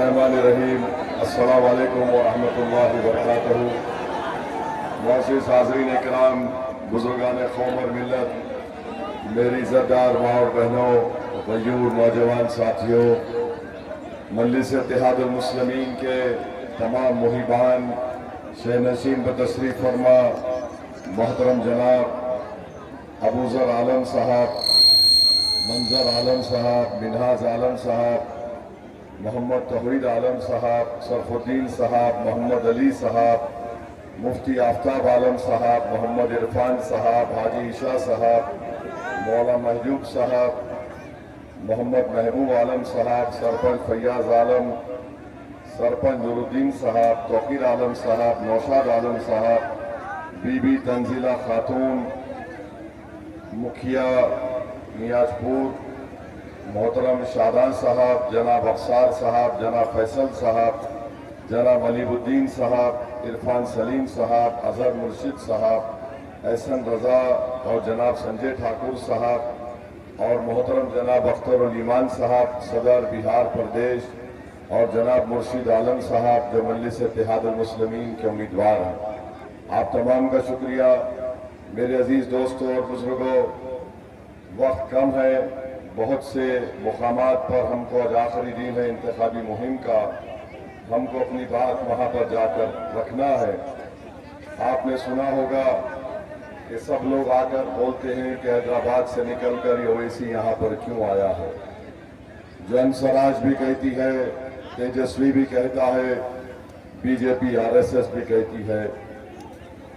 बिस्मिल्लाहिर्रहमानिर्रहीम। अस्सलामु अलैकुम वरहमतुल्लाहि वबरकातुहू। मुअज़्ज़िज़ हाज़रीन इकराम, बुज़ुर्गान क़ौम और मिल्लत, मेरी इज़्ज़तदार माँ और बहनों, गयूर नौजवान साथियों, मजलिस इत्तेहादुल मुस्लिमीन के तमाम मुहिबान, शहनशीन बतशरीफ़ फरमा मोहतरम जनाब अबू ज़र आलम साहब, मंजर आलम साहब, मिनहाज आलम साहब, मोहम्मद तौहीद आलम साहब, सरफुद्दीन साहब, मोहम्मद अली साहब, मुफ्ती आफ्ताब आलम साहब, मोहम्मद इरफान साहब, हाजी ईशा साहब, मौला महजूब साहब, मोहम्मद महबूब आलम साहब, सरपंच फैयाज आलम, सरपंच नूरुद्दीन साहब, तौकीर आलम साहब, नौशाद आलम साहब, बीबी तंजीला खातून, मुखिया नियाजपुर मोहतरम शादान साहब, जनाब अफसार साहब, जनाब फैसल साहब, जनाब अलीउद्दीन साहब, इरफान सलीम साहब, अजहर मुर्शिद साहब, एहसन रज़ा और जनाब संजय ठाकुर साहब और मोहतरम जनाब अख्तर ईमान साहब सदर बिहार प्रदेश और जनाब मुर्शिद आलम साहब जो मजलिस इत्तेहादुल मुस्लिमीन के उम्मीदवार हैं। आप तमाम का शुक्रिया। मेरे अजीज़ दोस्तों और बुजुर्गों, वक्त कम है, बहुत से मुकामात पर हमको आज आखिरी दिन है इंतखाबी मुहिम का, हमको अपनी बात वहाँ पर जाकर रखना है। आपने सुना होगा कि सब लोग आकर बोलते हैं कि हैदराबाद से निकलकर ये ओवैसी यहाँ पर क्यों आया है। जन स्वराज भी कहती है, तेजस्वी भी कहता है, बीजेपी आरएसएस भी कहती है।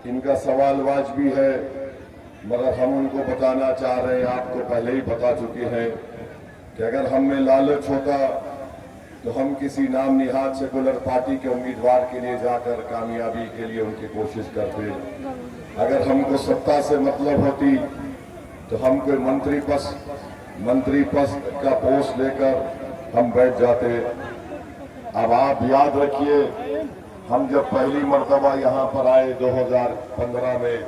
इनका सवाल वाजबी है, मगर हम उनको बताना चाह रहे हैं, आपको पहले ही बता चुके हैं कि अगर हम में लालच होता तो हम किसी नाम निहाद सेकुलर पार्टी के उम्मीदवार के लिए जाकर कामयाबी के लिए उनकी कोशिश करते। अगर हमको सत्ता से मतलब होती तो हम कोई मंत्री पद का पोस्ट लेकर हम बैठ जाते। अब आप याद रखिए, हम जब पहली मर्तबा यहाँ पर आए 2015 में,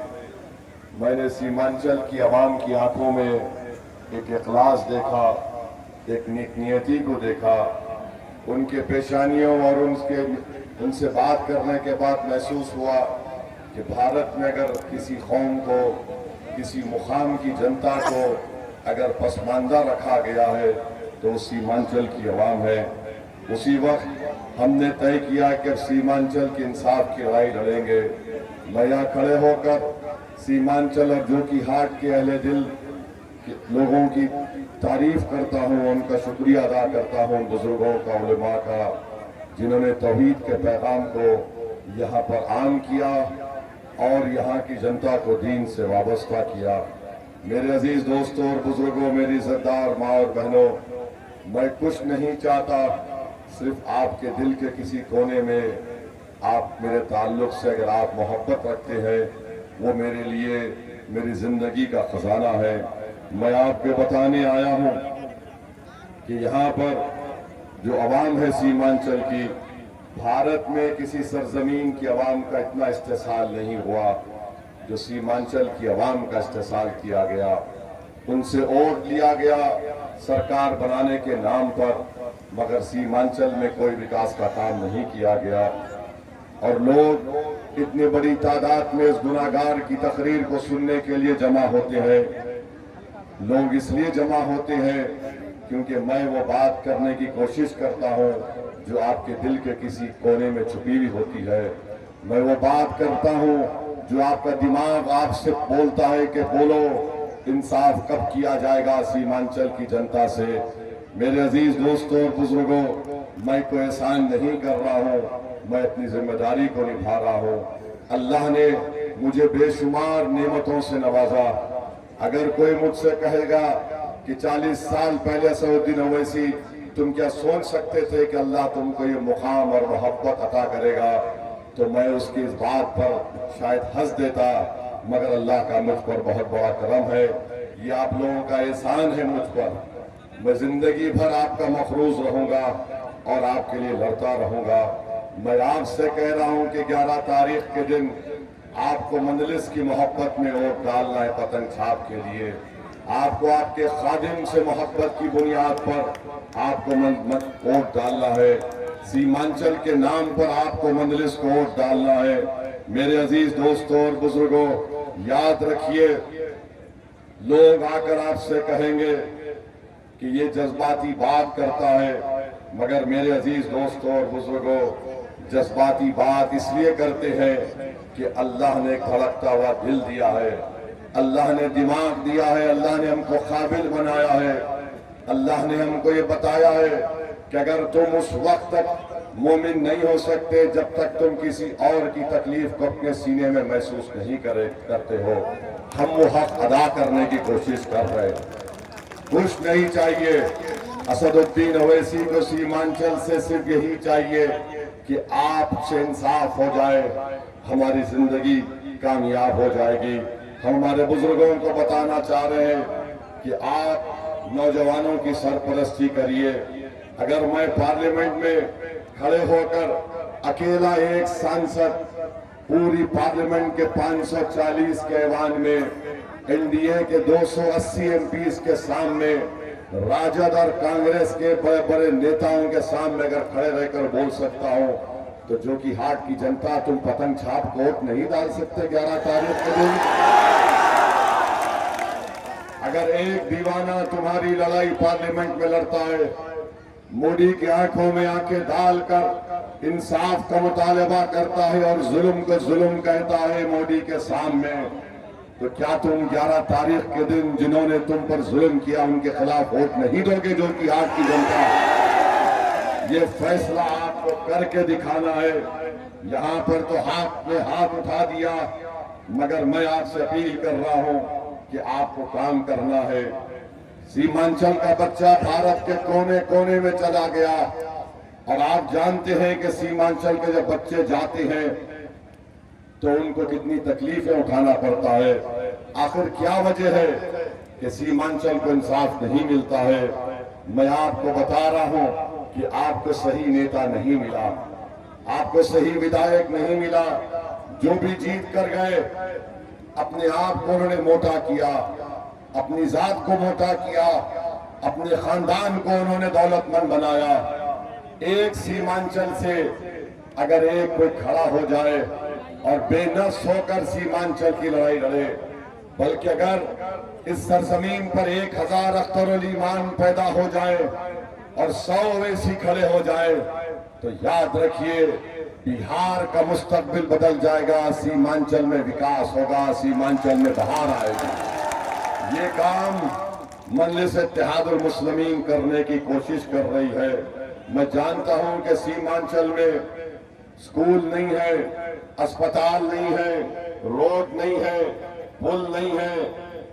मैंने सीमांचल की आवाम की आंखों में एक इखलास देखा, एक नियति को देखा। उनके पेशानियों और उनसे बात करने के बाद महसूस हुआ कि भारत में अगर किसी कौम को, किसी मुकाम की जनता को अगर पसमानदा रखा गया है तो सीमांचल की आवाम है। उसी वक्त हमने तय किया कि सीमांचल के इंसाफ की लड़ाई लड़ेंगे। मैं यहाँ खड़े होकर सीमांचल और जोकीहाट के अहले दिल लोगों की तारीफ करता हूँ, उनका शुक्रिया अदा करता हूँ, बुजुर्गों का, उलमा का, जिन्होंने तौहीद के पैगाम को यहाँ पर आम किया और यहाँ की जनता को दीन से वाबस्ता किया। मेरे अजीज दोस्तों और बुजुर्गों, मेरी इज़्ज़तदार माँ और बहनों, मैं कुछ नहीं चाहता, सिर्फ आपके दिल के किसी कोने में आप मेरे ताल्लुक से अगर आप मोहब्बत रखते हैं, वो मेरे लिए मेरी जिंदगी का खजाना है। मैं आपको बताने आया हूँ कि यहाँ पर जो आवाम है सीमांचल की, भारत में किसी सरजमीन की आवाम का इतना इस्तेसाल नहीं हुआ जो सीमांचल की आवाम का इस्तेसाल किया गया। उनसे वोट लिया गया सरकार बनाने के नाम पर, मगर सीमांचल में कोई विकास का काम नहीं किया गया। और लोग इतनी बड़ी तादाद में इस गुनाहगार की तकरीर को सुनने के लिए जमा होते हैं। लोग इसलिए जमा होते हैं क्योंकि मैं वो बात करने की कोशिश करता हूँ जो आपके दिल के किसी कोने में छुपी हुई होती है। मैं वो बात करता हूँ जो आपका दिमाग आपसे बोलता है कि बोलो, इंसाफ कब किया जाएगा सीमांचल की जनता से। मेरे अजीज दोस्तों और बुजुर्गों, मैं कोई एहसान नहीं कर रहा हूँ, मैं अपनी जिम्मेदारी को निभा रहा हूँ। अल्लाह ने मुझे बेशुमार नेमतों से नवाजा। अगर कोई मुझसे कहेगा कि 40 साल पहले असदुद्दीन ओवैसी तुम क्या सोच सकते थे कि अल्लाह तुमको ये मुकाम और मोहब्बत अता करेगा, तो मैं उसकी इस बात पर शायद हंस देता, मगर अल्लाह का मुझ पर बहुत बड़ा करम है। ये आप लोगों का एहसान है मुझ पर। मैं जिंदगी भर आपका मखरूज रहूंगा और आपके लिए लड़ता रहूंगा। मैं आपसे कह रहा हूं कि 11 तारीख के दिन आपको मंजलिस की मोहब्बत में वोट डालना है, पतंग छाप के लिए। आपको आपके खादिम से मोहब्बत की बुनियाद पर आपको वोट डालना है। सीमांचल के नाम पर आपको मंजलिस को वोट डालना है। मेरे अजीज दोस्तों और बुजुर्गों, याद रखिए, लोग आकर आपसे कहेंगे कि ये जज्बाती बात करता है, मगर मेरे अजीज दोस्तों और बुजुर्गों, जज्बाती बात इसलिए करते हैं कि अल्लाह ने एक धड़कता हुआ दिल दिया है, अल्लाह ने दिमाग दिया है, अल्लाह ने हमको काबिल बनाया है, अल्लाह ने हमको ये बताया है कि अगर तुम उस वक्त तक मोमिन नहीं हो सकते जब तक तुम किसी और की तकलीफ को अपने सीने में महसूस नहीं करते हो। हम वो हक अदा करने की कोशिश कर रहे हैं। कुछ नहीं चाहिए, असदुद्दीन ओवैसी को सीमांचल से सिर्फ यही चाहिए कि आपसे इंसाफ हो जाए, हमारी जिंदगी कामयाब हो जाएगी। हम हमारे बुजुर्गों को बताना चाह रहे हैं कि आप नौजवानों की सरपरस्ती करिए। अगर मैं पार्लियामेंट में खड़े होकर अकेला एक सांसद पूरी पार्लियामेंट के 540 के ऐवान में एनडीए के 280 एमपीज के सामने राजद और कांग्रेस के बड़े बड़े नेताओं के सामने अगर खड़े रहकर बोल सकता हूं, तो जो कि हाट की जनता, तुम पतंग छाप वोट नहीं डाल सकते 11 तारीख के दिन। अगर एक दीवाना तुम्हारी लड़ाई पार्लियामेंट में लड़ता है, मोदी की आंखों में आंखें डालकर इंसाफ का मुतालबा करता है और जुल्म को जुल्म कहता है मोदी के सामने, तो क्या तुम 11 तारीख के दिन जिन्होंने तुम पर जुल्म किया उनके खिलाफ वोट नहीं दोगे? जो कि हाट की जनता, ये फैसला आपको करके दिखाना है। यहाँ पर तो हाथ में हाथ उठा दिया, मगर मैं आपसे अपील कर रहा हूँ कि आपको काम करना है। सीमांचल का बच्चा भारत के कोने कोने में चला गया, और आप जानते हैं कि सीमांचल के जब बच्चे जाते हैं तो उनको कितनी तकलीफें उठाना पड़ता है। आखिर क्या वजह है कि सीमांचल को इंसाफ नहीं मिलता है? मैं आपको बता रहा हूं कि आपको सही नेता नहीं मिला, आपको सही विधायक नहीं मिला। जो भी जीत कर गए, अपने आप को उन्होंने मोटा किया, अपनी जात को मोटा किया, अपने खानदान को उन्होंने दौलतमंद बनाया। एक सीमांचल से अगर एक कोई खड़ा हो जाए और बेनस होकर सीमांचल की लड़ाई लड़े, बल्कि अगर इस सरजमीन पर 1000 अख्तरुल ईमान पैदा हो जाए और 100 वैसी खड़े हो जाए, तो याद रखिए बिहार का मुस्तकबिल बदल जाएगा, सीमांचल में विकास होगा, सीमांचल में बहार आएगी। ये काम मजलिस इत्तेहादुल मुस्लिमीन करने की कोशिश कर रही है। मैं जानता हूं कि सीमांचल में स्कूल नहीं है, अस्पताल नहीं है, रोड नहीं है, पुल नहीं है,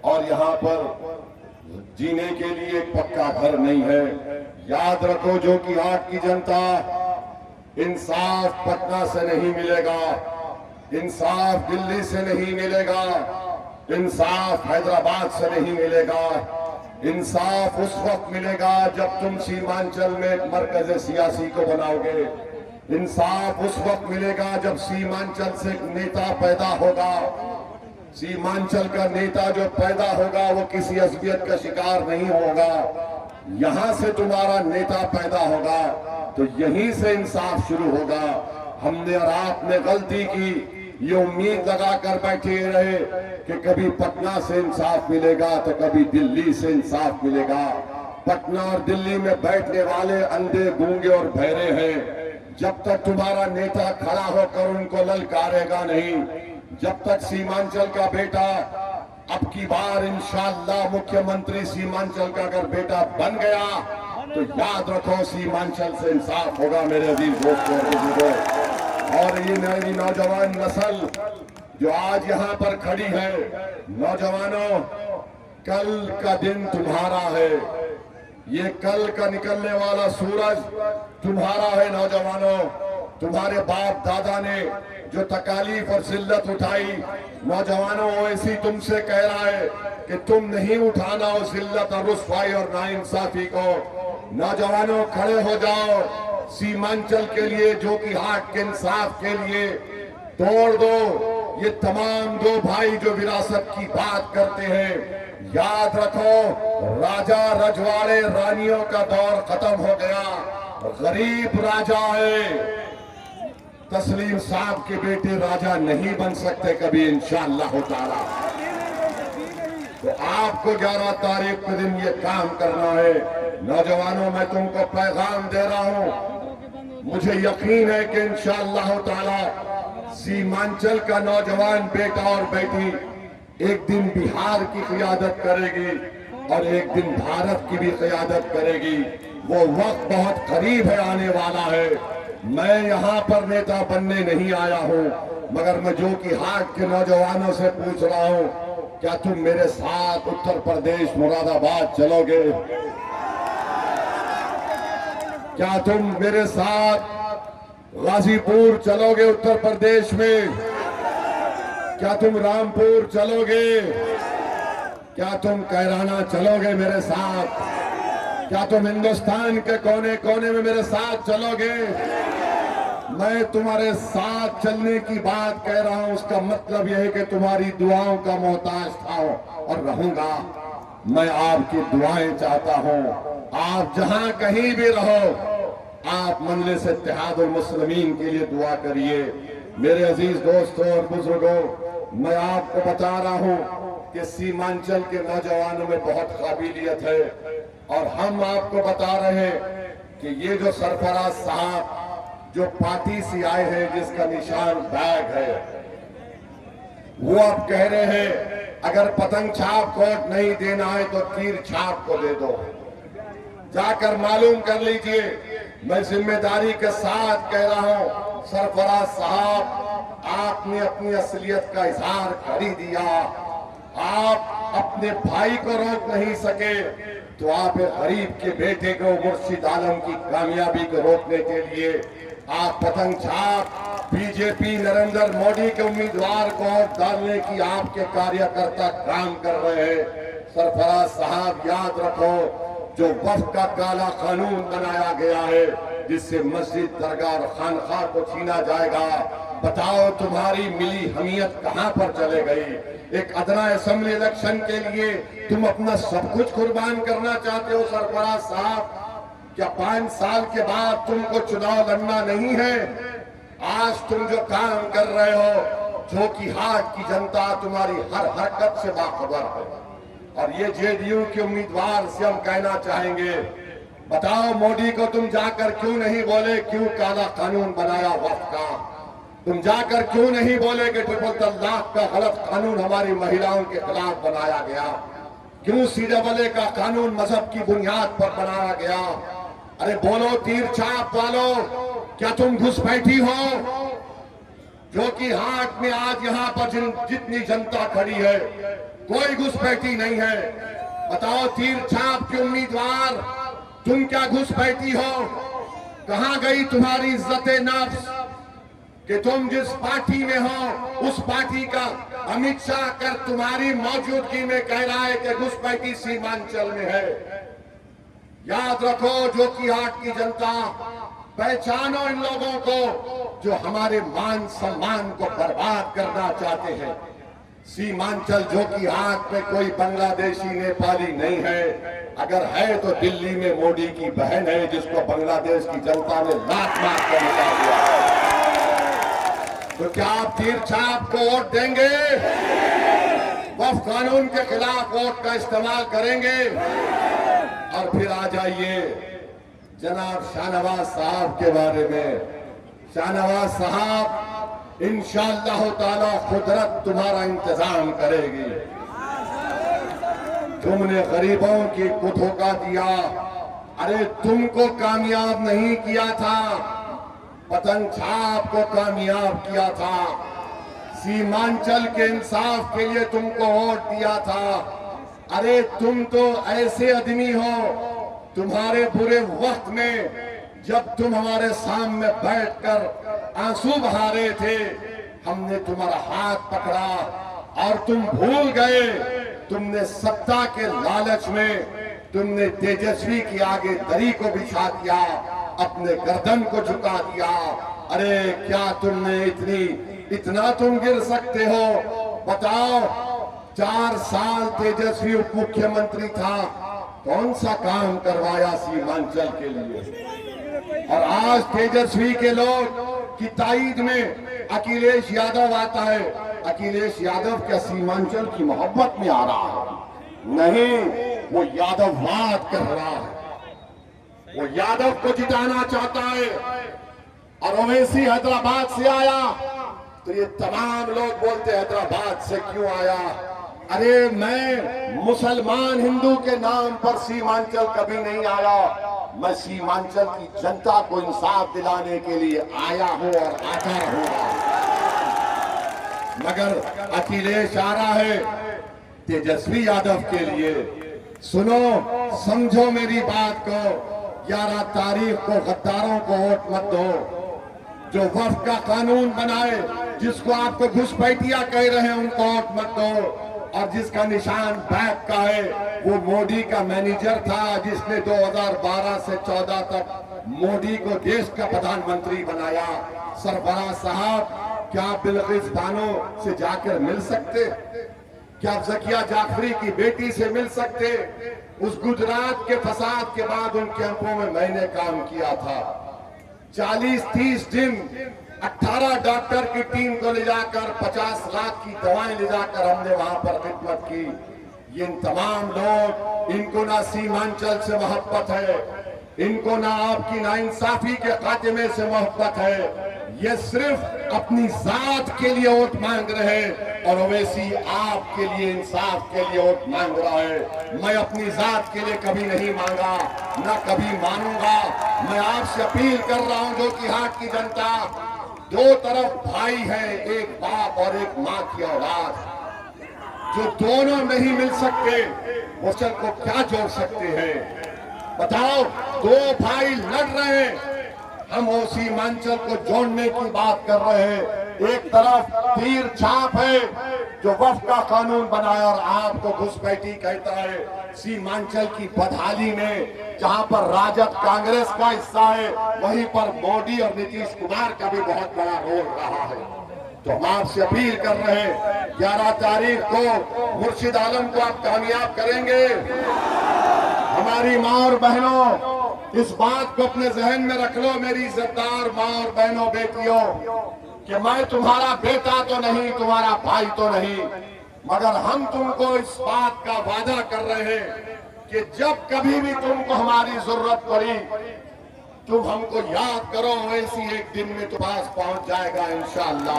और यहाँ पर जीने के लिए एक पक्का घर नहीं है। याद रखो, जो कि हाट की जनता, इंसाफ पटना से नहीं मिलेगा, इंसाफ दिल्ली से नहीं मिलेगा, इंसाफ हैदराबाद से नहीं मिलेगा। इंसाफ उस वक्त मिलेगा जब तुम सीमांचल में एक मरकज सियासी को बनाओगे। इंसाफ उस वक्त मिलेगा जब सीमांचल से एक नेता पैदा होगा। सीमांचल का नेता जो पैदा होगा वो किसी अज़ियत का शिकार नहीं होगा। यहां से तुम्हारा नेता पैदा होगा तो यहीं से इंसाफ शुरू होगा। हमने और आपने गलती की, ये उम्मीद लगा कर बैठे रहे कि कभी पटना से इंसाफ मिलेगा तो कभी दिल्ली से इंसाफ मिलेगा। पटना और दिल्ली में बैठने वाले अंधे, गूंगे और बहरे हैं। जब तक तुम्हारा नेता खड़ा होकर उनको ललकारेगा नहीं, जब तक सीमांचल का बेटा अब की बार इंशाअल्लाह मुख्यमंत्री सीमांचल का अगर बेटा बन गया तो याद रखो सीमांचल से इंसाफ होगा। मेरे अजीज दोस्तों और बुजुर्गों, और ये नई नौजवान नस्ल जो आज यहाँ पर खड़ी है, नौजवानों, कल का दिन तुम्हारा है। ये कल का निकलने वाला सूरज तुम्हारा है। नौजवानों, तुम्हारे बाप दादा ने जो तकालीफ और जिल्लत उठाई, नौजवानों ऐसी तुमसे कह रहा है कि तुम नहीं उठाना उस जिल्लत और रुसवाई और नाइंसाफी को। नौजवानों, खड़े हो जाओ सीमांचल के लिए, जो कि हाट के इंसाफ के लिए। तोड़ दो ये तमाम दो भाई जो विरासत की बात करते हैं। याद रखो, राजा रजवाड़े रानियों का दौर खत्म हो गया। غریب راجا ہے، تسلیم صاحب کے بیٹے راجا نہیں بن سکتے کبھی انشاءاللہ تعالی۔ تو آپ کو 11 تاریخ کے دن یہ کام کرنا ہے۔ نوجوانوں، میں تم کو پیغام دے رہا ہوں، مجھے یقین ہے کہ انشاءاللہ تعالی سیمانچل کا نوجوان بیٹا اور بیٹی ایک دن بہار کی قیادت کرے گی اور ایک دن بھارت کی بھی قیادت کرے گی۔ وہ وقت بہت قریب ہے، آنے والا ہے۔ میں یہاں پر نیتا بننے نہیں آیا ہوں، مگر میں جو کہ ہاٹ کے نوجوانوں سے پوچھ رہا ہوں، کیا تم میرے ساتھ اتر پردیش مراد آباد چلو گے؟ کیا تم میرے ساتھ غازی پور چلو گے اتر پردیش میں؟ کیا تم رامپور چلو گے؟ کیا تم کیرانہ چلو گے میرے ساتھ؟ کیا تم ہندوستان کے کونے کونے میں میرے ساتھ چلو گے؟ میں تمہارے ساتھ چلنے کی بات کہہ رہا ہوں، اس کا مطلب یہ ہے کہ تمہاری دعاؤں کا محتاج تھا اور رہوں گا۔ میں آپ کی دعائیں چاہتا ہوں۔ آپ جہاں کہیں بھی رہو، آپ مجلس اتحاد المسلمین کے لیے دعا کریے۔ میرے عزیز دوستوں اور بزرگوں، میں آپ کو بتا رہا ہوں کہ سیمانچل کے نوجوانوں میں بہت قابلیت ہے، اور ہم آپ کو بتا رہے ہیں کہ یہ جو سرفراز صاحب جو پارٹی سے آئے ہیں، جس کا نشان بیگ ہے، وہ اب کہہ رہے ہیں اگر پتنگ چھاپ کو نہیں دینا ہے تو تیر چھاپ کو دے دو۔ جا کر معلوم کر لیجئے۔ میں ذمہ داری کے ساتھ کہہ رہا ہوں، سرفراز صاحب، آپ نے اپنی اصلیت کا اظہار کر ہی دیا۔ آپ اپنے بھائی کو روک نہیں سکے تو آپ غریب کے بیٹے کو، مرشد عالم کی کامیابی کو روکنے کے لیے آپ پتنگ چھاپ بی جے پی نریندر مودی کے امیدوار کو ڈالنے کی آپ کے کاریہ کرتا کام کر رہے ہیں۔ سرفراز صاحب، یاد رکھو، جو وفد کا کالا قانون بنایا گیا ہے، جس سے مسجد، درگاہ اور خانقاہ کو چھینا جائے گا، بتاؤ تمہاری ملی حمیت کہاں پر چلے گئی؟ ایک ادنا اسمبلی الیکشن کے لیے تم اپنا سب کچھ قربان کرنا چاہتے ہو سرفراز صاحب؟ کیا 5 سال کے بعد تم کو چناؤ لڑنا نہیں ہے؟ آج تم جو کام کر رہے ہو، جو کہ ہاٹ کی جنتا تمہاری ہر حرکت سے باخبر ہے، اور یہ جے ڈی یو کے امیدوار سے ہم کہنا چاہیں گے، بتاؤ مودی کو تم جا کر کیوں نہیں بولے کیوں کالا قانون بنایا وفد کا؟ تم جا کر کیوں نہیں بولے کہ ٹرپل طلاق کا غلط قانون ہماری مہیلاؤں کے خلاف بنایا گیا؟ کیوں CAA کا قانون مذہب کی بنیاد پر بنایا گیا؟ ارے بولو تیر چھاپ والو، کیا تم گھس بیٹھی ہو؟ جو کہ ہاٹ میں آج یہاں پر جتنی جنتا کھڑی ہے، کوئی گھس بیٹھی نہیں ہے۔ بتاؤ تیر چھاپ کے امیدوار، تم کیا گھس بیٹھی ہو؟ کہاں گئی تمہاری عزت نفس کہ تم جس پارٹی میں ہو اس پارٹی کا امت شاہ کر تمہاری موجودگی میں کہہ رہا ہے کہ گھس بیٹھی سیمانچل میں ہے؟ یاد رکھو، جو کہ ہاٹ کی جنتا، پہچانو ان لوگوں کو جو ہمارے مان سمان کو برباد کرنا چاہتے ہیں۔ سیمانچل جو کہ ہاٹ میں کوئی بنگلہ دیشی نیپالی نہیں ہے، اگر ہے تو دلی میں مودی کی بہن ہے جس کو بنگلہ دیش کی جنتا نے لات مار کر نکال دیا۔ تو کیا آپ تیر چھاپ کو ووٹ دیں گے؟ وفد قانون کے خلاف ووٹ کا استعمال کریں گے؟ اور پھر آ جائیے جناب شاہ نواز صاحب کے بارے میں۔ شاہ نواز صاحب، انشاءاللہ تعالی قدرت تمہارا انتظام کرے گی۔ تم نے غریبوں کی کو دھوکہ دیا، ارے تم کو کامیاب نہیں کیا تھا، پتنگ چھاپ کو کامیاب کیا تھا، سیمانچل کے انصاف کے لیے تم کو ووٹ دیا تھا۔ ارے تم تو ایسے آدمی ہو، تمہارے برے وقت میں جب تم ہمارے سامنے بیٹھ کر آنسو بہا رہے تھے، ہم نے تمہارا ہاتھ پکڑا اور تم بھول گئے۔ تم نے ستا کے لالچ میں تم نے تیجسوی کی آگے دری کو بچھا دیا، اپنے گردن کو جھکا دیا۔ ارے کیا تم نے اتنا تم گر سکتے ہو؟ بتاؤ، 4 سال تیجسوی اپ مکھیہ منتری تھا، کون سا کام کروایا سیمانچل کے لیے؟ اور آج تیجسوی کے لوگ کی تائید میں اکھلیش یادو آتا ہے. اکھلیش یادو کیا سیمانچل کی محبت میں آ رہا ہے؟ نہیں، وہ یادو واد کر رہا ہے. وہ یادو کو جتانا چاہتا ہے. اور اویسی حیدرآباد سے آیا تو یہ تمام لوگ بولتے حیدرآباد سے کیوں آیا؟ ارے میں مسلمان ہندو کے نام پر سیمانچل کبھی نہیں آیا. میں سیمانچل کی جنتا کو انصاف دلانے کے لیے آیا ہوں اور آتا رہوں گا. مگر اکھلیش آ رہا ہے تیجسوی یادو کے لیے. سنو، سمجھو میری بات کو. 11 تاریخ کو غداروں کو ووٹ مت دو. جو وفد کا قانون بنائے، جس کو آپ کو گھسپیٹیا کہہ رہے ہیں، ان کو ووٹ مت دو. اور جس کا نشان بیک کا ہے، وہ مودی کا مینیجر تھا، جس نے 2012 سے 14 تک مودی کو دیش کا پردھان منتری بنایا. سربراہ صاحب، کیا آپ بلقیس بانو سے جا کر مل سکتے؟ کیا آپ ذکیہ جعفری کی بیٹی سے مل سکتے؟ اس گجرات کے فساد کے بعد ان کیمپوں میں نے کام کیا تھا. 40-30 دن 18 ڈاکٹر کی ٹیم کو لے جا کر 50 لاکھ کی دوائیں لے جا کر ہم نے وہاں پر خدمت کی. یہ تمام لوگ، ان کو نہ سیمانچل سے محبت ہے، ان کو نہ آپ کی ناانصافی کے خاتمے سے محبت ہے. یہ صرف اپنی ذات کے لیے ووٹ مانگ رہے ہیں. اور اویسی آپ کے لیے، انصاف کے لیے ووٹ مانگ رہا ہے. میں اپنی ذات کے لیے کبھی نہیں مانگا، نہ کبھی مانوں گا. میں آپ سے اپیل کر رہا ہوں، جو کہ ہاتھ کی جنتا، دو طرف بھائی ہیں، ایک باپ اور ایک ماں کی اولاد. جو دونوں نہیں مل سکتے، وہ چل کو کیا جوڑ سکتے ہیں؟ بتاؤ. دو بھائی لڑ رہے ہیں، ہم سیمانچل کو جوڑنے کی بات کر رہے ہیں. ایک طرف تیر چھاپ ہے جو وفد کا قانون بنایا اور آپ کو گھسپیٹی کہتا ہے. سیمانچل کی بدحالی میں جہاں پر راجد کانگریس کا حصہ ہے، وہیں پر مودی اور نتیش کمار کا بھی بہت بڑا رول رہا ہے. تو ہم آپ سے اپیل کر رہے ہیں، 11 تاریخ کو مرشد عالم کو آپ کامیاب کریں گے. ہماری ماں اور بہنوں، اس بات کو اپنے ذہن میں رکھ لو میری عزتدار ماں اور بہنوں، بیٹیوں، کہ میں تمہارا بیٹا تو نہیں، تمہارا بھائی تو نہیں، مگر ہم تم کو اس بات کا وعدہ کر رہے ہیں کہ جب کبھی بھی تم کو ہماری ضرورت پڑی، تم ہم کو یاد کرو. ایسی ایک دن میں تم پاس پہنچ جائے گا انشاءاللہ.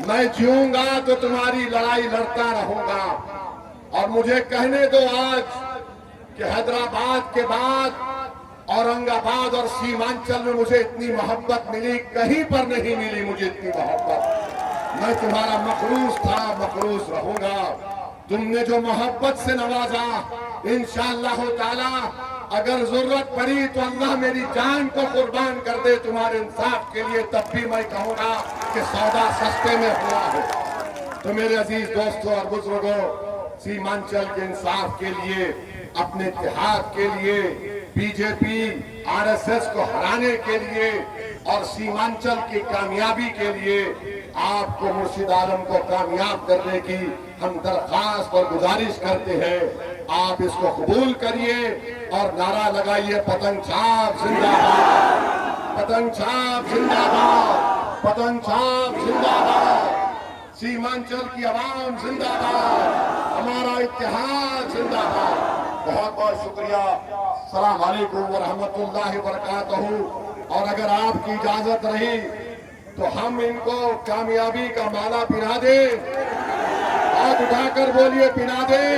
میں جیوں گا تو تمہاری لڑائی لڑتا رہوں گا. اور مجھے کہنے دو آج کہ حیدرآباد کے بعد اورنگ آباد اور سیمانچل میں مجھے اتنی محبت ملی، کہیں پر نہیں ملی مجھے اتنی محبت. میں تمہارا مخلوص تھا، مخلوص رہوں گا. تم نے جو محبت سے نوازا، انشاءاللہ تعالی اگر ضرورت پڑی تو اللہ میری جان کو قربان کر دے تمہارے انصاف کے لیے، تب بھی میں کہوں گا کہ سودا سستے میں ہوا ہے. تو میرے عزیز دوستوں اور بزرگوں، سیمانچل کے انصاف کے لیے، اپنے اتحاد کے لیے، B J P R S S کو ہرانے کے لیے اور سیمانچل کی کامیابی کے لیے آپ کو مرشد عالم کو کامیاب کرنے کی ہم درخواست اور گزارش کرتے ہیں. آپ اس کو قبول کریے اور نعرہ لگائیے، پتنگ چھاپ زندہ باد، پتنگ چھاپ زندہ باد، پتنگ چھاپ زندہ باد. سیمانچل کی عوام زندہ باد، ہمارا اتحاد زندہ باد. بہت بہت شکریہ. السلام علیکم ورحمۃ اللہ وبرکاتہ. اور اگر آپ کی اجازت رہی تو ہم ان کو کامیابی کا مالا پہنا دیں. ہاتھ اٹھا کر بولیے، پہنا دیں.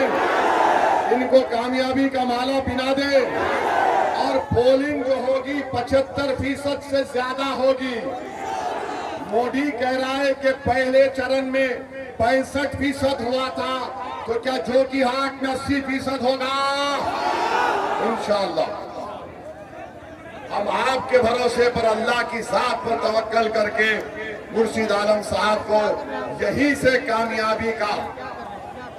ان کو کامیابی کا مالا پہنا دیں. اور پولنگ جو ہوگی 75% سے زیادہ ہوگی. مودی کہہ رہا ہے کہ پہلے چرن میں 65% ہوا تھا، تو کیا جوگی ہاٹ میں 80% ہوگا؟ انشاءاللہ. ہم آپ کے بھروسے پر، اللہ کی ذات پر توکل کر کے مرشد عالم صاحب کو یہی سے کامیابی کا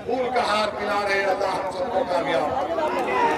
پھول کا ہار پلا رہے. اللہ ہم سب کو کامیاب